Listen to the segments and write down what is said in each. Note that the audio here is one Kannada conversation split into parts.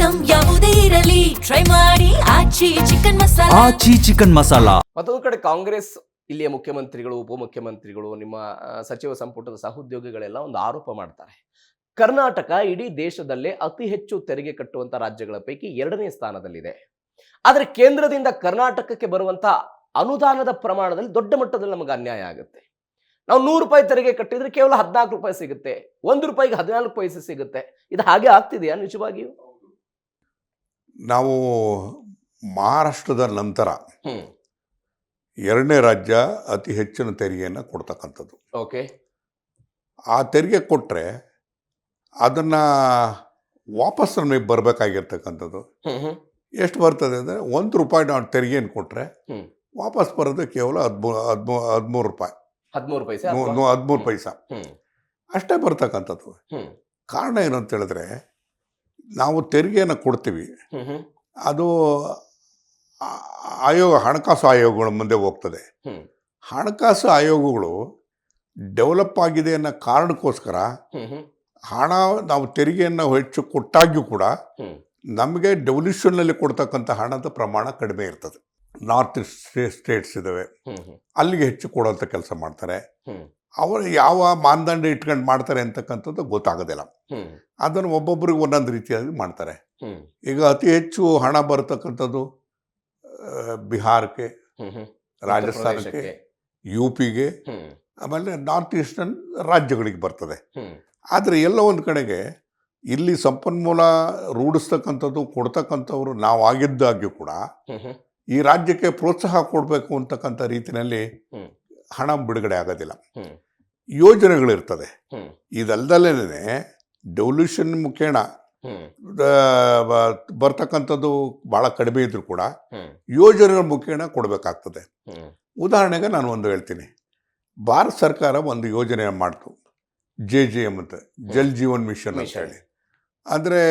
ಐಟಂ ಯಾವುದೇ ಇರಲಿ ಟ್ರೈ ಮಾಡಿ ಆಚಿ ಚಿಕನ್ ಮಸಾಲಾ. ಆಚಿ ಚಿಕನ್ ಮಸಾಲಾ. ಮತ್ತೊಂದು ಕಡೆ ಕಾಂಗ್ರೆಸ್ ಇಲ್ಲಿಯ ಮುಖ್ಯಮಂತ್ರಿಗಳು ಉಪಮುಖ್ಯಮಂತ್ರಿಗಳು ನಿಮ್ಮ ಸಚಿವ ಸಂಪುಟದ ಸಹೋದ್ಯೋಗಿಗಳೆಲ್ಲ ಒಂದು ಆರೋಪ ಮಾಡ್ತಾರೆ. ಕರ್ನಾಟಕ ಇಡೀ ದೇಶದಲ್ಲೇ ಅತಿ ಹೆಚ್ಚು ತೆರಿಗೆ ಕಟ್ಟುವಂತ ರಾಜ್ಯಗಳ ಪೈಕಿ 2ನೇ ಸ್ಥಾನದಲ್ಲಿದೆ. ಆದರೆ ಕೇಂದ್ರದಿಂದ ಕರ್ನಾಟಕಕ್ಕೆ ಬರುವಂತ ಅನುದಾನದ ಪ್ರಮಾಣದಲ್ಲಿ ದೊಡ್ಡ ಮಟ್ಟದಲ್ಲಿ ನಮಗೆ ಅನ್ಯಾಯ ಆಗುತ್ತೆ. ನಾವು 100 ರೂಪಾಯಿ ತೆರಿಗೆ ಕಟ್ಟಿದ್ರೆ ಕೇವಲ 14 ರೂಪಾಯಿ ಸಿಗುತ್ತೆ, 1 ರೂಪಾಯಿಗೆ 14 ಪೈಸೆ ಸಿಗುತ್ತೆ. ಇದು ಹಾಗೆ ಆಗ್ತಿದೆಯಾ ನಿಜವಾಗಿಯೂ? ನಾವು ಮಹಾರಾಷ್ಟ್ರದ ನಂತರ 2ನೇ ರಾಜ್ಯ ಅತಿ ಹೆಚ್ಚಿನ ತೆರಿಗೆಯನ್ನು ಕೊಡ್ತಕ್ಕಂಥದ್ದು. ಓಕೆ, ಆ ತೆರಿಗೆ ಕೊಟ್ಟರೆ ಅದನ್ನು ವಾಪಸ್ ನಮಗೆ ಬರಬೇಕಾಗಿರ್ತಕ್ಕಂಥದ್ದು ಎಷ್ಟು ಬರ್ತದೆ ಅಂದರೆ 1 ರೂಪಾಯಿ ನಾವು ತೆರಿಗೆಯನ್ನು ಕೊಟ್ಟರೆ ವಾಪಸ್ ಬರೋದು ಕೇವಲ 13 ರೂಪಾಯಿ, 13 ಪೈಸೆ 13 ಪೈಸಾ ಅಷ್ಟೇ ಬರ್ತಕ್ಕಂಥದ್ದು. ಕಾರಣ ಏನು ಅಂತ ಹೇಳಿದ್ರೆ, ನಾವು ತೆರಿಗೆಯನ್ನು ಕೊಡ್ತೀವಿ, ಅದು ಹಣಕಾಸು ಆಯೋಗಗಳ ಮುಂದೆ ಹೋಗ್ತದೆ. ಹಣಕಾಸು ಆಯೋಗಗಳು ಡೆವಲಪ್ ಆಗಿದೆ ಅನ್ನೋ ಕಾರಣಕ್ಕೋಸ್ಕರ ಹಣ ನಾವು ತೆರಿಗೆಯನ್ನು ಹೆಚ್ಚು ಕೊಟ್ಟಾಗ್ಯೂ ಕೂಡ ನಮಗೆ ಡೆವಲ್ಯೂಷನ್ನಲ್ಲಿ ಕೊಡ್ತಕ್ಕಂಥ ಹಣದ ಪ್ರಮಾಣ ಕಡಿಮೆ ಇರ್ತದೆ. ನಾರ್ತ್ ಸ್ಟೇಟ್ಸ್ ಇದ್ದಾವೆ, ಅಲ್ಲಿಗೆ ಹೆಚ್ಚು ಕೊಡೋಂಥ ಕೆಲಸ ಮಾಡ್ತಾರೆ. ಅವರು ಯಾವ ಮಾನದಂಡ ಇಟ್ಕೊಂಡು ಮಾಡ್ತಾರೆ ಅಂತಕ್ಕಂಥದ್ದು ಗೊತ್ತಾಗೋದಿಲ್ಲ. ಅದನ್ನು ಒಬ್ಬೊಬ್ಬರಿಗೆ ಒಂದೊಂದು ರೀತಿಯಾಗಿ ಮಾಡ್ತಾರೆ. ಈಗ ಅತಿ ಹೆಚ್ಚು ಹಣ ಬರತಕ್ಕಂಥದ್ದು ಬಿಹಾರಕ್ಕೆ, ರಾಜಸ್ಥಾನಕ್ಕೆ, UPಗೆ, ಆಮೇಲೆ ನಾರ್ತ್ ಈಸ್ಟರ್ನ್ ರಾಜ್ಯಗಳಿಗೆ ಬರ್ತದೆ. ಆದರೆ ಎಲ್ಲ ಒಂದು ಕಡೆಗೆ ಇಲ್ಲಿ ಸಂಪನ್ಮೂಲ ರೂಢಿಸ್ತಕ್ಕಂಥದ್ದು ಕೊಡ್ತಕ್ಕಂಥವ್ರು ನಾವು ಆಗಿದ್ದಾಗ್ಯೂ ಕೂಡ ಈ ರಾಜ್ಯಕ್ಕೆ ಪ್ರೋತ್ಸಾಹ ಕೊಡಬೇಕು ಅಂತಕ್ಕಂಥ ರೀತಿಯಲ್ಲಿ ಹಣ ಬಿಡುಗಡೆ ಆಗೋದಿಲ್ಲ. ಯೋಜನೆಗಳಿರ್ತದೆ. ಇದಲ್ದಲ್ಲೇ ಡೆವಲ್ಯೂಷನ್ ಮುಖೇಣ ಬರ್ತಕ್ಕಂಥದ್ದು ಭಾಳ ಕಡಿಮೆ ಇದ್ರೂ ಕೂಡ ಯೋಜನೆಗಳ ಮುಖೇಣ ಕೊಡಬೇಕಾಗ್ತದೆ. ಉದಾಹರಣೆಗೆ ನಾನು ಒಂದು ಹೇಳ್ತೀನಿ. ಭಾರತ ಸರ್ಕಾರ ಒಂದು ಯೋಜನೆ ಮಾಡ್ತು, JJM ಅಂತ, ಜಲ್ ಜೀವನ್ ಮಿಷನ್ ಅಂತ ಹೇಳಿ. ಅಂದರೆ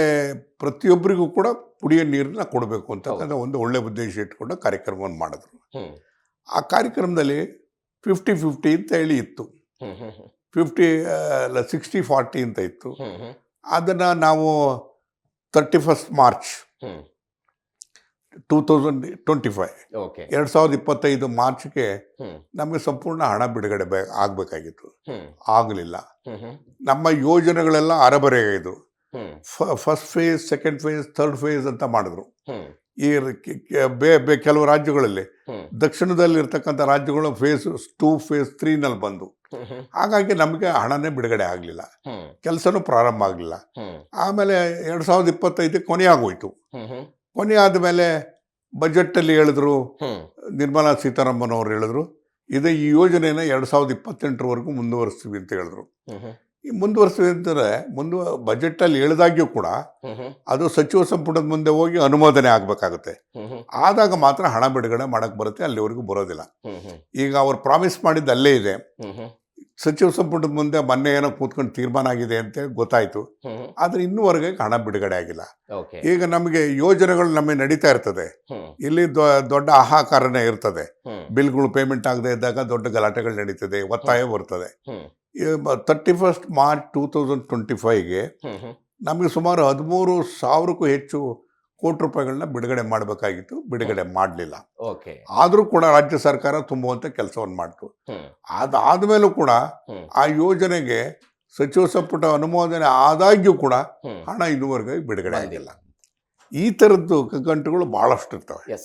ಪ್ರತಿಯೊಬ್ಬರಿಗೂ ಕೂಡ ಕುಡಿಯೋ ನೀರನ್ನ ಕೊಡಬೇಕು ಅಂತಕ್ಕಂಥ ಒಂದು ಒಳ್ಳೆ ಉದ್ದೇಶ ಇಟ್ಕೊಂಡು ಕಾರ್ಯಕ್ರಮವನ್ನು ಮಾಡಿದ್ರು. ಆ ಕಾರ್ಯಕ್ರಮದಲ್ಲಿ 50-50 ಅಂತ ಹೇಳಿ ಇತ್ತು, 60-40 ಅಂತ ಇತ್ತು. ಅದನ್ನು ನಾವು 31 ಮಾರ್ಚ್ 2025 2025 ಮಾರ್ಚ್ಗೆ ನಮಗೆ ಸಂಪೂರ್ಣ ಹಣ ಬಿಡುಗಡೆ ಆಗಬೇಕಾಗಿತ್ತು. ಆಗಲಿಲ್ಲ. ನಮ್ಮ ಯೋಜನೆಗಳೆಲ್ಲ ಅರಬರೆಯಾಗಿದ್ವು. First phase, second phase, third phase ಅಂತ ಮಾಡಿದ್ರು. ಈ ಕೆಲವು ರಾಜ್ಯಗಳಲ್ಲಿ, ದಕ್ಷಿಣದಲ್ಲಿ ಇರ್ತಕ್ಕಂಥ ರಾಜ್ಯಗಳು ಫೇಸ್ 2, ಫೇಸ್ 3ನಲ್ಲಿ ಬಂದು, ಹಾಗಾಗಿ ನಮಗೆ ಹಣನೇ ಬಿಡುಗಡೆ ಆಗಲಿಲ್ಲ, ಕೆಲಸನೂ ಪ್ರಾರಂಭ ಆಗಲಿಲ್ಲ. ಆಮೇಲೆ 2025 ಕೊನೆಯಾಗೋಯ್ತು. ಕೊನೆ ಆದಮೇಲೆ ಬಜೆಟಲ್ಲಿ ಹೇಳಿದ್ರು, ನಿರ್ಮಲಾ ಸೀತಾರಾಮನ್ ಅವರು ಹೇಳಿದ್ರು, ಈ ಯೋಜನೆನ 2028ವರೆಗೂ ಮುಂದುವರಿಸ್ತೀವಿ ಅಂತ ಹೇಳಿದ್ರು. ಈ ಮುಂದುವರಿಸ್ತೀವಿ ಅಂತಂದರೆ ಬಜೆಟಲ್ಲಿ ಹೇಳಿದಾಗ್ಯೂ ಕೂಡ ಅದು ಸಚಿವ ಸಂಪುಟದ ಮುಂದೆ ಹೋಗಿ ಅನುಮೋದನೆ ಆಗಬೇಕಾಗುತ್ತೆ. ಆದಾಗ ಮಾತ್ರ ಹಣ ಬಿಡುಗಡೆ ಮಾಡೋಕ್ಕೆ ಬರುತ್ತೆ, ಅಲ್ಲಿವರೆಗೂ ಬರೋದಿಲ್ಲ. ಈಗ ಅವ್ರು ಪ್ರಾಮಿಸ್ ಮಾಡಿದ್ದು ಅಲ್ಲೇ ಇದೆ. ಸಚಿವ ಸಂಪುಟದ ಮುಂದೆ ಮೊನ್ನೆ ಏನೋ ಕೂತ್ಕೊಂಡು ತೀರ್ಮಾನ ಆಗಿದೆ ಅಂತ ಗೊತ್ತಾಯಿತು, ಆದರೆ ಇನ್ನೂವರೆಗೆ ಹಣ ಬಿಡುಗಡೆ ಆಗಿಲ್ಲ. ಈಗ ನಮಗೆ ಯೋಜನೆಗಳು ನಮಗೆ ನಡೀತಾ ಇರ್ತದೆ. ಇಲ್ಲಿ ದೊಡ್ಡ ಹಾಹಾಕಾರನೇ ಇರ್ತದೆ. ಬಿಲ್ಗಳು ಪೇಮೆಂಟ್ ಆಗದೆ ಇದ್ದಾಗ ದೊಡ್ಡ ಗಲಾಟೆಗಳು ನಡೀತದೆ, ಒತ್ತಾಯ ಬರ್ತದೆ. 31 ಮಾರ್ಚ್ 2025ಗೆ ನಮಗೆ ಸುಮಾರು 13,000ಕ್ಕೂ ಹೆಚ್ಚು ಕೋಟಿ ರೂಪಾಯಿಗಳನ್ನ ಬಿಡುಗಡೆ ಮಾಡಬೇಕಾಗಿತ್ತು, ಬಿಡುಗಡೆ ಮಾಡಲಿಲ್ಲ. ಆದರೂ ಕೂಡ ರಾಜ್ಯ ಸರ್ಕಾರ ತುಂಬುವಂಥ ಕೆಲಸವನ್ನು ಮಾಡ್ತು. ಅದಾದಮೇಲೂ ಕೂಡ ಆ ಯೋಜನೆಗೆ ಸಚಿವ ಸಂಪುಟ ಅನುಮೋದನೆ ಆದಾಗ್ಯೂ ಕೂಡ ಹಣ ಇನ್ನೂವರೆಗೆ ಬಿಡುಗಡೆ ಆಗಿಲ್ಲ. ಈ ಥರದ್ದು ಗಂಟುಗಳು ಭಾಳಷ್ಟು ಇರ್ತವೆ.